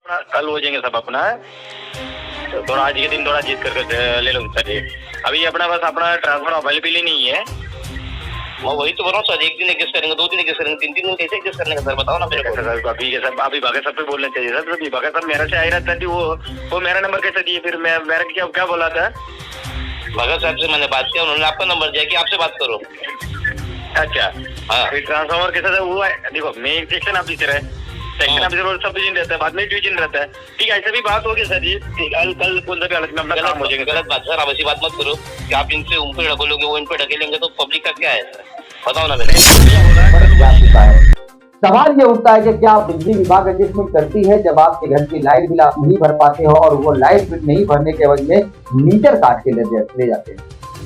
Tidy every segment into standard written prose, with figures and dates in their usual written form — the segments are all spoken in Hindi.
कल हो जाएंगे सब अपना। तो थोड़ा आज के दिन थोड़ा जीत कर ले लो सर। अभी अपना बस अपना ट्रांसफर अवेलेबल ही नहीं है। मैं वही तो बोल रहा हूँ सर, एक दिन एडजस्ट करेंगे, 2 दिन एडजस्ट करेंगे, 3 दिन कैसे एडजस्ट करने का सर, बताओ ना मेरे को। सर अभी ये सब अभी बाकी सब पे बोलना चाहिए सर। अभी बाकी सब मेरे से आ ही रहता है। वो मेरा नंबर कैसे दिए फिर? मैं मेरा क्या बोला था? भगत साहब से मैंने बात किया, उन्होंने आपका नंबर दिया कि आपसे बात करो। अच्छा हाँ, फिर ट्रांसफार्मर कैसा था वो? देखो मेन सेक्शन ऑफिसर है, सेक्शन ऑफिसर सब डिवीजन रहता है, बाद में डिवीजन रहता है। ठीक है, ऐसा भी बात होगी सर जी। कल कौन सा भी हालत में अपना काम हो जाएगा। गलत बात सर, आप ऐसी बात मत करो कि आप इनसे उन पे ढकेलोगे, वो इन पे ढकेलेंगे तो पब्लिक का क्या है सर, बताओ ना मेरे। सवाल ये उठता है कि क्या बिजली विभाग एडजस्टमेंट करती है जब आपके घर की लाइट बिल आप नहीं भर पाते हो और वो लाइट बिल नहीं भरने के वजह में मीटर काट के ले जाते हैं।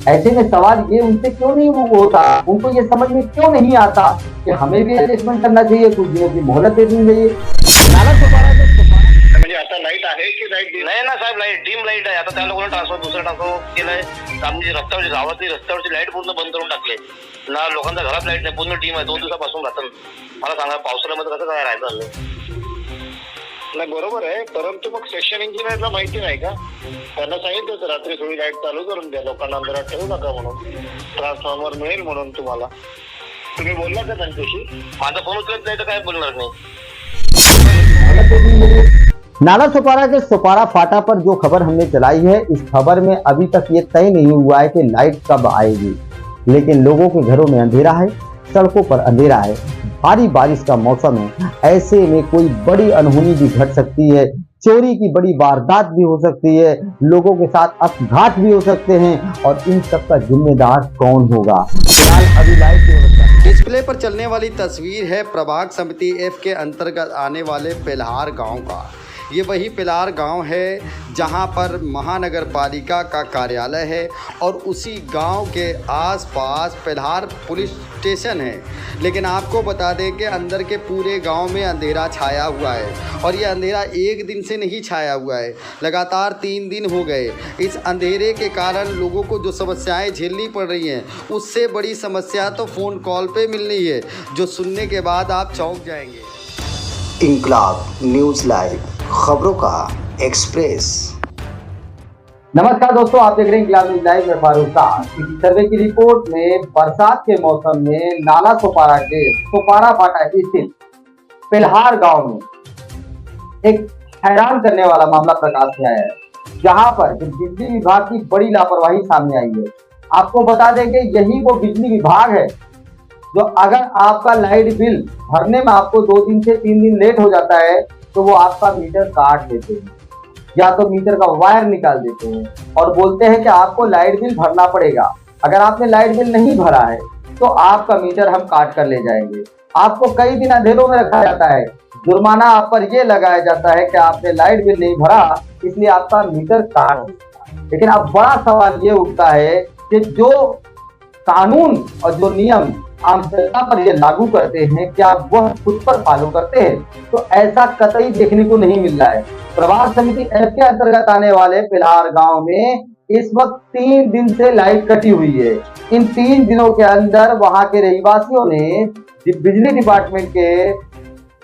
ऐसे में सवाल ये उनसे क्यों नहीं होता, उनको ये समझ में क्यों नहीं आता कि हमें भी एडजस्टमेंट करना चाहिए, कुछ दिनों की मोहलत देनी चाहिए। म्हणजे आता लाईट आहे की लाईट नाही ना साहेब, लाईट डिम लाईट आहे। आता त्या लोकांना ट्रान्सफर दुसरं ट्रान्सफर केलंय, आमची रस्त्यावरची गावातली रस्त्यावरची लाईट पूर्ण बंद करून टाकले ना, लोकांच्या घरात लाईट नाही, पूर्ण डिम आहे, 2 दिवसापासून राहतं। मला सांगा पावसाळ्यामध्ये कसं काय राहायचं? नाही बरोबर आहे, परंतु मग सेक्शन इंजिनियरला माहिती नाही का? त्यांना सांगितलं होतं रात्री थोडी लाईट चालू करून द्या, लोकांना अंधारात ठेवू नका म्हणून, ट्रान्सफॉर्मर मिळेल म्हणून तुम्हाला। तुम्ही बोलला का त्यांच्याशी? माझा फोन उचलत नाही तर काय बोलणार नाही। नाला सुपारा के सुपारा फाटा पर जो खबर हमने चलाई है, इस खबर में अभी तक ये तय नहीं हुआ है कि लाइट कब आएगी, लेकिन लोगों के घरों में अंधेरा है, सड़कों पर अंधेरा है, भारी बारिश का मौसम है। ऐसे में कोई बड़ी अनहोनी भी घट सकती है, चोरी की बड़ी वारदात भी हो सकती है, लोगों के साथ अपघात भी हो सकते हैं, और इन सब का जिम्मेदार कौन होगा? फिलहाल अभी लाइट की व्यवस्था। डिस्प्ले पर चलने वाली तस्वीर है प्रभाग समिति एफ के अंतर्गत आने वाले पिल्हार गांव का। ये वही पिल्हार गांव है जहां पर महानगर पालिका का कार्यालय है और उसी गांव के आसपास पिल्हार पुलिस स्टेशन है। लेकिन आपको बता दें कि अंदर के पूरे गांव में अंधेरा छाया हुआ है, और ये अंधेरा एक दिन से नहीं छाया हुआ है, लगातार 3 दिन हो गए। इस अंधेरे के कारण लोगों को जो समस्याएं झेलनी पड़ रही हैं, उससे बड़ी समस्या तो फ़ोन कॉल पे मिल रही है, जो सुनने के बाद आप चौंक जाएंगे। इंकलाब न्यूज़ लाइव, खबरों का एक्सप्रेस। नमस्कार दोस्तों, आप देख रहे हैं इंकलाब न्यूज़ लाइव में फारूक खान। इसी सर्वे की रिपोर्ट में बरसात के मौसम में नाला सुपारा के सुपारा फाटा स्थित पिल्हार गांव में एक हैरान करने वाला मामला प्रकाश में आया है, जहां पर बिजली विभाग की बड़ी लापरवाही सामने आई है। आपको बता दें कि यही वो बिजली विभाग है जो अगर आपका लाइट बिल भरने में आपको 2 दिन से 3 दिन लेट हो जाता है तो वो आपका मीटर काट देते हैं, या तो मीटर का वायर निकाल देते हैं और बोलते हैं कि आपको लाइट बिल भरना पड़ेगा। अगर आपने लाइट बिल नहीं भरा है तो आपका मीटर हम काट कर ले जाएंगे। आपको कई दिन अंधेरों में रखा जाता है, जुर्माना आप पर यह लगाया जाता है कि आपने लाइट बिल नहीं भरा, इसलिए आपका मीटर काट। लेकिन अब बड़ा सवाल ये उठता है कि जो कानून और जो नियम आम जनता पर ये लागू करते हैं, क्या वह खुद पर फॉलो करते हैं? तो ऐसा कतई देखने को नहीं मिल रहा है। प्रभाग समिति एफ के अंतर्गत आने वाले पिल्हार गांव में इस वक्त 3 दिन से लाइट कटी हुई है। इन 3 दिनों के अंदर वहां के रहवासियों ने बिजली डिपार्टमेंट के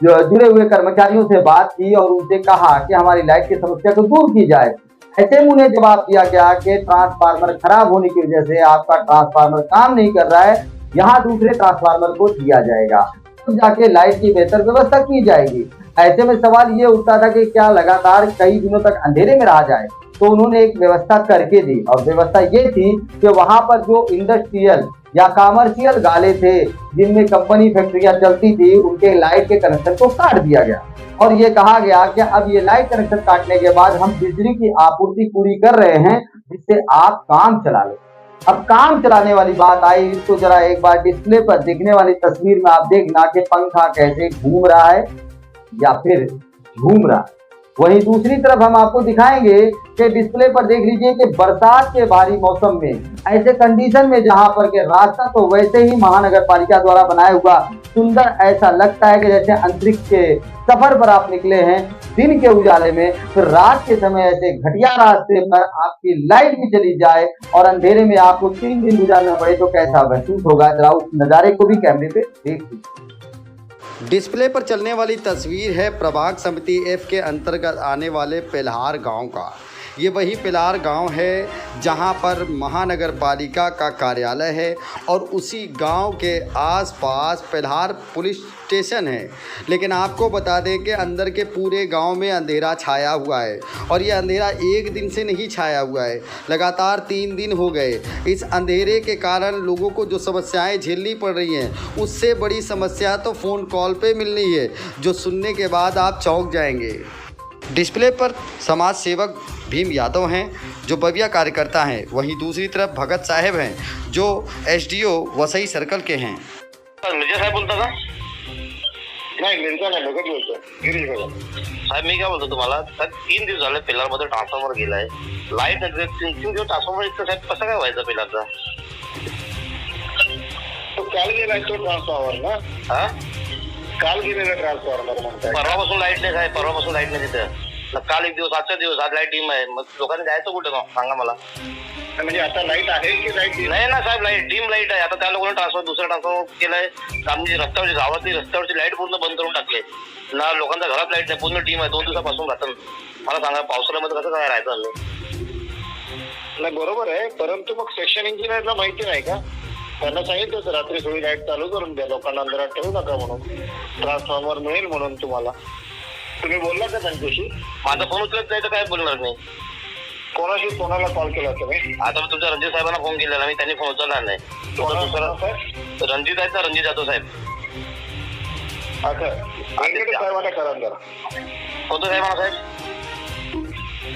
जुड़े हुए कर्मचारियों से बात की और उनसे कहा कि हमारी लाइट की समस्या को दूर की जाए। ऐसे में उन्हें जवाब दिया गया कि ट्रांसफार्मर खराब होने की वजह से आपका ट्रांसफार्मर काम नहीं कर रहा है, यहाँ दूसरे ट्रांसफार्मर को दिया जाएगा, तो जाके लाइट की बेहतर व्यवस्था की जाएगी। ऐसे में सवाल ये उठता था कि क्या लगातार कई दिनों तक अंधेरे में रहा जाए, तो उन्होंने एक व्यवस्था करके दी, और व्यवस्था ये थी कि वहां पर जो इंडस्ट्रियल या कमर्शियल गाले थे जिनमें कंपनी फैक्ट्रियां चलती थी, उनके लाइट के कनेक्शन को काट दिया गया और ये कहा गया कि अब ये लाइट कनेक्शन काटने के बाद हम बिजली की आपूर्ति पूरी कर रहे हैं, जिससे आप काम चला लो। अब काम चलाने वाली बात आई तो जरा एक बार डिस्प्ले पर दिखने वाली तस्वीर में आप देखना कि पंखा कैसे घूम रहा है या फिर झूम रहा है। वहीं दूसरी तरफ हम आपको दिखाएंगे कि डिस्प्ले पर देख लीजिए कि बरसात के भारी मौसम में ऐसे कंडीशन में जहां पर के रास्ता तो वैसे ही महानगर पालिका द्वारा बनाया हुआ सुंदर, ऐसा लगता है कि जैसे अंतरिक्ष के सफर पर आप निकले हैं दिन के उजाले में, फिर रात के समय ऐसे घटिया रास्ते पर आपकी लाइट भी चली जाए और अंधेरे में आपको 3 दिन गुजारना पड़े तो कैसा महसूस होगा? जरा उस नजारे को भी कैमरे पे देख लीजिए। डिस्प्ले पर चलने वाली तस्वीर है प्रभाग समिति एफ के अंतर्गत आने वाले पेल्हार गांव का। ये वही पेल्हार गांव है जहां पर महानगर पालिका का कार्यालय है और उसी गांव के आसपास पेल्हार पुलिस स्टेशन है। लेकिन आपको बता दें कि अंदर के पूरे गांव में अंधेरा छाया हुआ है और ये अंधेरा एक दिन से नहीं छाया हुआ है, लगातार 3 दिन हो गए। इस अंधेरे के कारण लोगों को जो समस्याएं झेलनी पड़ रही हैं, उससे बड़ी समस्या तो फ़ोन कॉल पे मिल रही है, जो सुनने के बाद आप चौंक जाएंगे। डिस्प्ले पर समाज सेवक भीम यादव हैं जो बविया कार्यकर्ता हैं, वहीं दूसरी तरफ भगत साहब हैं जो एसडीओ वसई सर्कल के हैं। मिर्जा साहेब बोलता का? नाही मिळता नाही भगत बोलतो, गिरीश भगत. साहेब मी काय बोलतो तुम्हाला, साहेब 3 दिवस झाले पेल्हारमध्ये ट्रान्सफॉर्मर गेलाय, लाईट नाही. 3 दिवस ट्रान्सफॉर्मर इथं साहेब कसं काय व्हायचं पेल्हारचा? तो काल गेलाय तो ट्रान्सफॉर्मर ना, हा काल गेलेला ट्रान्सफॉर्मर म्हणताय. परवापासून लाईट नाही साहेब, परवापासून लाईट नाही तिथं. काल एक दिवस, आजचा दिवस, आज लाईट डीम आहे. मग लोकांनी जायचं कुठे मग सांगा मला. म्हणजे आता लाईट आहे की लाईट नाही ना साहेब, लाईट डीम लाईट आहे. आता त्या लोकांनी दुसरं ट्रान्सफॉर्मर केलंय. आमची रस्त्यावरची गावातली रस्त्यावरची लाईट पूर्ण बंद करून टाकले ना. लोकांच्या घरात लाईट नाही, पूर्ण डीम आहे. 2 दिवसापासून राहतात. मला सांगा पावसाळ्यामध्ये कसं काय राहायचं आम्ही? नाही बरोबर आहे, परंतु मग सेक्शन इंजिनियरला माहिती नाही का? त्यांना सांगितलं होतं रात्री थोडी लाईट चालू करून द्या, लोकांना अंधारात ठेवू नका म्हणून, ट्रान्सफॉर्मर मिळेल म्हणून तुम्हाला. तुम्ही बोलला का त्यांच्याशी? माझा फोन उचलत नाही तर काय बोलणार नाही. कोणाला कॉल केला तुम्ही? आता मी तुमच्या रणजित साहेबांना फोन केलेला, मी त्यांनी फोन उचलला नाही. रणजित आहेत ना, रणजित जाधव साहेब. अच्छा, व्यंकटेश साहेबांना करा जरा. कोणतं साहेबांना साहेब?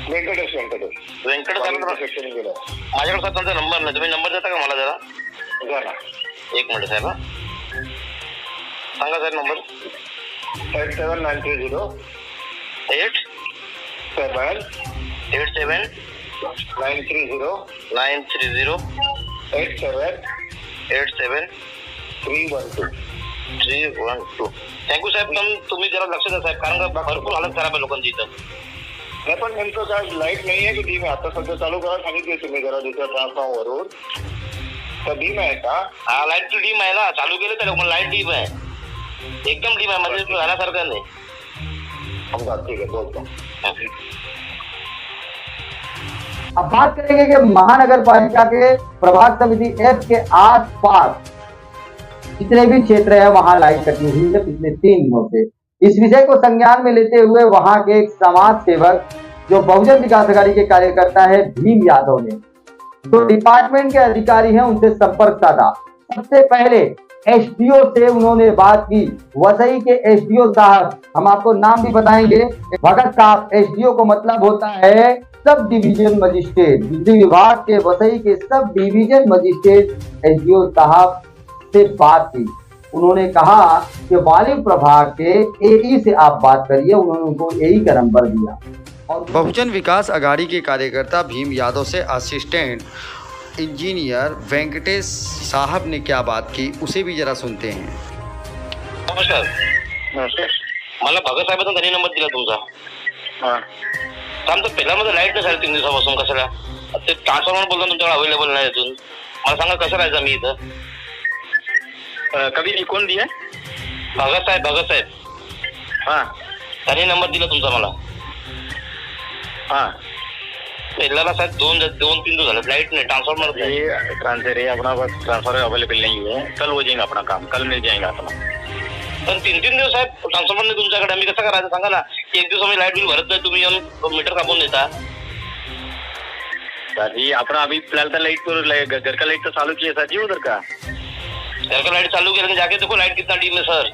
व्यंकटेश व्यंकट साहेबांना सेक्शन गेला. माझ्याकडे साहेब त्यांचा नंबर नाही, तुम्ही नंबर देता का मला जरा? जा ना. 1 मिनिट साहेब. सांगा साहेब नंबर. 879308 312. थँक्यू साहेब. तुम्ही जरा लक्ष द्या साहेब, कारण का भरपूर हालत खराब आहे लोकांची इथं. नाही पण नेमकं काय लाईट नाही आहे की डीम आहे? आता सध्या चालू करा सांगितले तुम्ही जरा दुसऱ्या ट्रान्सफॉर्मरवर. तर डीम आहे का? हा लाईट डीम आहे ना, चालू केलं त्या लोकांना. लाईट डीम आहे, एकदम डीम आहे, म्हणजे राहण्यासारखं नाही. ठीक है, बोलता हूँ. अब बात करेंगे कि महानगर पालिका के प्रभाग समिति एफ के आसपास जितने भी क्षेत्र है वहां लाइट कटी हुई है पिछले 3 दिनों से। इस विषय को संज्ञान में लेते हुए वहां के एक समाज सेवक जो बहुजन विकास अघाड़ी के कार्यकर्ता है भीम यादव ने, जो डिपार्टमेंट के अधिकारी हैं, उनसे संपर्क साधा। सबसे पहले एसडीओ से उन्होंने बात की। वसई के एसडीओ साहब, हम आपको नाम भी बताएंगे, भगत साहब। एसडीओ को मतलब होता है सब डिवीजन मजिस्ट्रेट। बिजली विभाग के वसई के सब डिवीजन मजिस्ट्रेट एसडीओ साहब से बात की। उन्होंने कहा कि वायु प्रभाग के एई से आप बात करिए। उन्होंने उनको एई का नंबर दिया। और बहुजन विकास अघाड़ी के कार्यकर्ता भीम यादव से असिस्टेंट इंजीनियर वेंकटेश साहब ने क्या बात की, उसे भी जरा सुनते हैं। नमस्कार. मला भगत साहेबांचा त्यांनी नंबर दिला तुमचा. आमचं पेल्हारमध्ये लाईट नाही 3.5 दिवसापासून. कशाला? ते ट्रान्सफॉर्मर बोलतो तुमच्याकडे अवेलेबल नाही अजून. मला सांगा कसं राहायचं मी इथं? कभी कोण दिया? भगत साहेब. हाँ त्यांनी नंबर दिला तुमचा मला. हाँ पेल्हारला साहेब 2-3 दिवस झाले लाईट नाही, ट्रान्सफॉर्मर नाही. ये ट्रांसफर है अपना पास, ट्रांसफर अवेलेबल नहीं है. कल हो जाएगा अपना काम, कल मिल जाएगा अपना. पण 3 दिवस साहेब ट्रान्सफॉर्मर नाही तुमच्याकडे. आम्ही कसं करायचं सांगा ना. 1 दिवस आम्ही लाईट बिल भरत नाही, तुम्ही येऊन मीटर कापून देता. जी अपना अभी फिलहाल तो लाइट तो घर का लाइट तो चालू किया था जी उधर का. घर का लाइट चालू किया, जाके देखो लाइट कितना डीम है सर.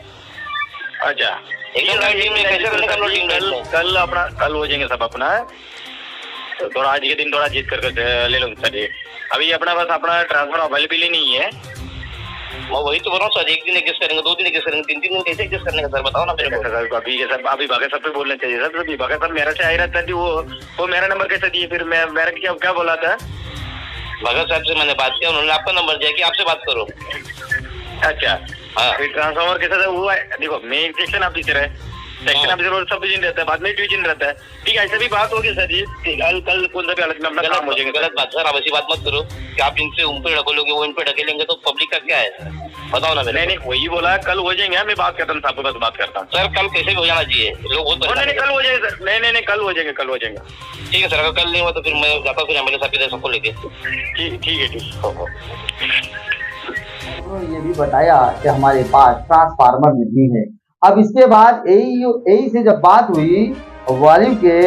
अच्छा एकदम लाइट डीम है. कैसे करने का हम लोग डीम लाइट में? कल हो जाएंगे सब अपना. तो थोड़ा आज के दिन थोड़ा जीत करके ले लो सर. अभी अपना पास अपना ट्रांसफर अवेलेबल ही नहीं है. मैं वही तो बोल रहा हूँ सर. 1 दिन एडजस्ट करेंगे, 2 दिन एडजस्ट करेंगे, 3 दिन कैसे एडजस्ट करने का सर बताओ ना मेरे को. अभी भगत साहब पे बोलना चाहिए सर. अभी भगत साहब मेरा से आ रहा था जी. वो मेरा नंबर कैसे दिए फिर? मेरा क्या बोला था? भगत साहब से मैंने बात किया, उन्होंने आपका नंबर दिया कि आपसे बात करो. अच्छा हाँ. फिर ट्रांसफॉर्मर कैसा था वो? देखो मैं सेक्शन ऑफिसर है, सेक्शन ऑफिसर सब डिवीजन रहता है, बाद में डिवीजन रहता है. ठीक है, ऐसे भी बात होगी सर जी. कल कौन सा भी हालत में अपना काम हो जाएगा. गलत बात सर, आप ऐसी बात मत करो कि आप इनसे उन पे ढकेलोगे, वो इन पे ढकेलेंगे तो पब्लिक का क्या है. बताओ ना मेरे। नहीं वही बोला कल हो जाएंगे, मैं बात करता हूँ, आपके पास बात करता हूँ सर कल कैसे भी हो जाना चाहिए, लोग बहुत परेशान नहीं हैं। कल हो जाएगा सर, नहीं कल हो जाएंगे, कल हो जाएंगे। ठीक है सर, अगर कल नहीं हुआ तो फिर मैं जाता हूँ फिर एमएलए साहब के सबको लेके। ठीक है। तो ये भी बताया कि हमारे पास ट्रांसफार्मर नहीं है। अब इसके बाद एई से जब बात हुई वालिम के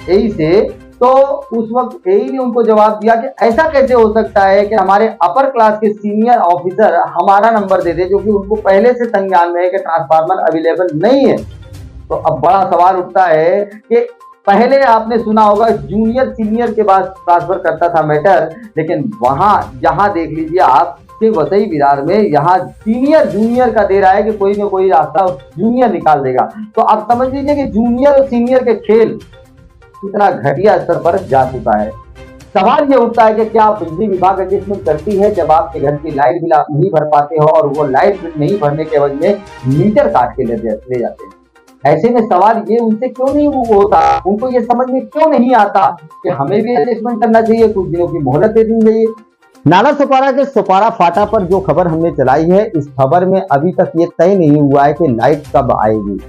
एई से, तो उस वक्त एई ने उनको जवाब दिया कि ऐसा कैसे हो सकता है कि हमारे अपर क्लास के सीनियर ऑफिसर हमारा नंबर दे दे, जो कि उनको पहले से संज्ञान में है कि ट्रांसफार्मर अवेलेबल नहीं है। तो अब बड़ा सवाल उठता है कि पहले आपने सुना होगा जूनियर सीनियर के बाद ट्रांसफर करता था मैटर, लेकिन वहां जहां देख लीजिए आप कि वसई विरार में यहाँ सीनियर जूनियर का दे रहा है कि कोई ना कोई रास्ता जूनियर निकाल देगा। तो आप समझ लीजिए कि जूनियर और सीनियर के खेल कितना घटिया स्तर पर जा चुका है। सवाल ये उठता है कि क्या बिजली विभाग एडजस्टमेंट करती है जब आपके घर की लाइट बिल आप नहीं भर पाते हो और वो लाइट बिल नहीं भरने के वजह में मीटर काट के ले जाते हैं। ऐसे में सवाल ये उनसे क्यों नहीं होता, उनको ये समझ में क्यों नहीं आता कि हमें भी एडजस्टमेंट करना चाहिए, कुछ दिनों की मोहलत दे दी चाहिए। नाला सोपारा के सोपारा फाटा पर जो खबर हमने चलाई है, इस खबर में अभी तक ये तय नहीं हुआ है कि लाइट कब आएगी,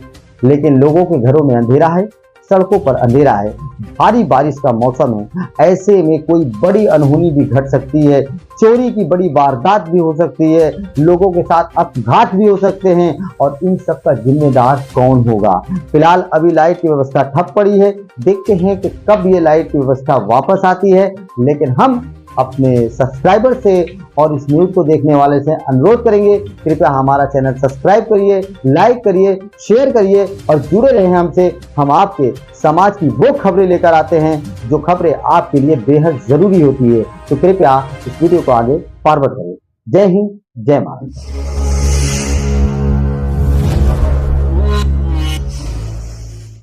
लेकिन लोगों के घरों में अंधेरा है, सड़कों पर अंधेरा है, भारी बारिश का मौसम है। ऐसे में कोई बड़ी अनहोनी भी घट सकती है, चोरी की बड़ी वारदात भी हो सकती है, लोगों के साथ अपघात भी हो सकते हैं, और इन सब का जिम्मेदार कौन होगा। फिलहाल अभी लाइट की व्यवस्था ठप पड़ी है, देखते हैं कि कब ये लाइट की व्यवस्था वापस आती है। लेकिन हम अपने सब्सक्राइबर से और इस न्यूज को देखने वाले से अनुरोध करेंगे, कृपया हमारा चैनल सब्सक्राइब करिए, लाइक करिए, शेयर करिए और जुड़े रहें हमसे। हम आपके समाज की वो खबरें लेकर आते हैं जो खबरें आपके लिए बेहद जरूरी होती है। तो कृपया इस वीडियो को आगे फॉरवर्ड करिए। जय हिंद, जय भारत।